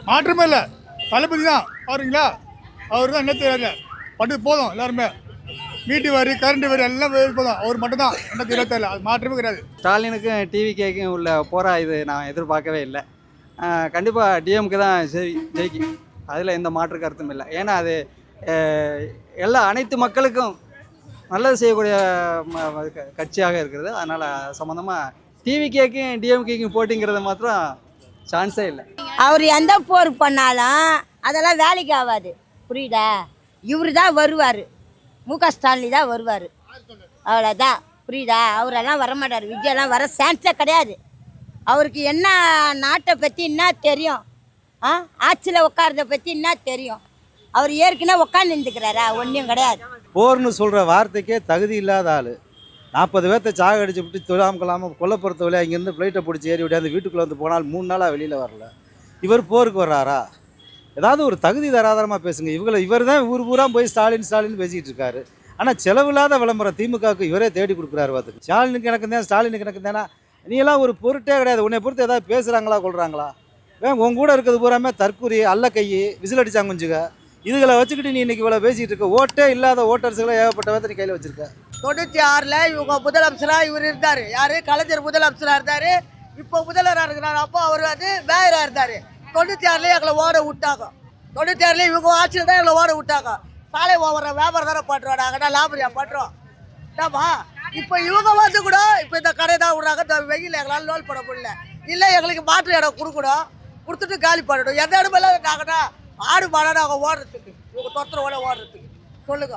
மாற்றமே இல்லை. தளபதி தான் பாருங்களா, அவர் தான் என்ன தெரியாது பட்டு போதும். எல்லாருமே வீட்டு வரி கரண்ட் வரி எல்லாம் போதும், அவர் மட்டும் தான் என்ன தெரியல. அது மாற்றமே கிடையாது. ஸ்டாலினுக்கும் டிவிகேக்கும் உள்ள போரா இது நான் எதிர்பார்க்கவே இல்லை. கண்டிப்பாக டிஎம்கே தான் ஜெயிக்கும். அதில் எந்த மாற்று கருத்தும் இல்லை. ஏன்னா அது எல்லா அனைத்து மக்களுக்கும் நல்லது செய்யக்கூடிய கட்சியாக இருக்கிறது. அதனால் சம்மந்தமாக டிவிகேக்கும் டிஎம்கேக்கும் போட்டிங்கிறது மாத்திரம் சான்ஸே இல்லை. அவர் எந்த போர் பண்ணாலும் அதெல்லாம் வேலைக்கு ஆகாது, புரியுதா? இவர் தான் வருவார், ஸ்டாலின் தான் வருவார், அவ்வளோதான், புரியுதா? அவரெல்லாம் வரமாட்டார், விஜயெல்லாம் வர சான்ஸே கிடையாது. அவருக்கு என்ன நாட்டை பற்றி என்ன தெரியும்? ஆட்சியில் உட்காரத பற்றி என்ன தெரியும்? அவர் ஏற்கனவே உட்காந்து இருந்துக்கிறாரா? ஒன்றும் கிடையாது. போர்னு சொல்கிற வார்த்தைக்கே தகுதி இல்லாத ஆள். 40 பேர்த்த சாக அடிச்சு விட்டு தொழாமல் கொல்லப்புறத்த வழியாக இங்கேருந்து ஃப்ளைட்டை பிடிச்சி ஏறி விட்டு அந்த வீட்டுக்குள்ளே வந்து போனால் 3 நாளாக வெளியில் வரல. இவர் போருக்கு வர்றாரா? ஏதாவது ஒரு தகுதி தராதரமாக பேசுங்க. இவர் தான் ஊர் பூரா போய் ஸ்டாலின் பேசிக்கிட்டு இருக்காரு. ஆனால் செலவில்லாத விளம்பரம் திமுகவுக்கு இவரே தேடி கொடுக்குறாரு. பார்த்துக்கு ஸ்டாலினுக்கு எனக்கு தான், ஸ்டாலினுக்கு எனக்கு தானே. நீ எல்லாம் ஒரு பொருட்டே கிடையாது. உன்னை பொறுத்து ஏதாவது பேசுகிறாங்களா கொள்கிறாங்களா? உன் கூட இருக்கிறது பூராமே தற்கூரி, அல்ல கை, விசில் அடிச்சாங்குஞ்சுங்க. இதுகளை வச்சுக்கிட்டு நீ இன்னைக்கு இவ்வளோ பேசிகிட்டு இருக்க. ஓட்டே இல்லாத ஓட்டர்ஸுகளை ஏகப்பட்ட வேத்தை நீ கையில் வச்சிருக்க. 96ல் இவங்க முதலமைச்சராக இவர் இருந்தார். யார்? கலைஞர் முதலமைச்சராக இருந்தார். இப்போ முதல்வராக இருக்கிறார். அப்போ அவர் வந்து மேயராக இருந்தார். 96லேயே எங்களை ஓட விட்டாங்க. 96லேயே இவங்க ஆட்சியில் தான் எங்களை ஓட விட்டாங்க. சாலை ஓவர வியாபாரம் தானே பண்ணுறோம், நாங்கள் லாபரியா பண்ணுறோம். ஆமா, இப்போ இவங்க வந்து கூட இப்போ இந்த கடை தான் விடுறாங்க. இந்த வெயில் எங்களால் லோல் பண்ண முடியல. இல்லை எங்களுக்கு மாற்று இடம் கொடுக்கணும், கொடுத்துட்டு காலி பண்ணணும். எந்த இடமெல்லாம் நாங்கள் ஆடு மாடாக நாங்கள் ஓடுறதுக்கு, இவங்க தொத்தர ஓடுறதுக்கு சொல்லுங்க.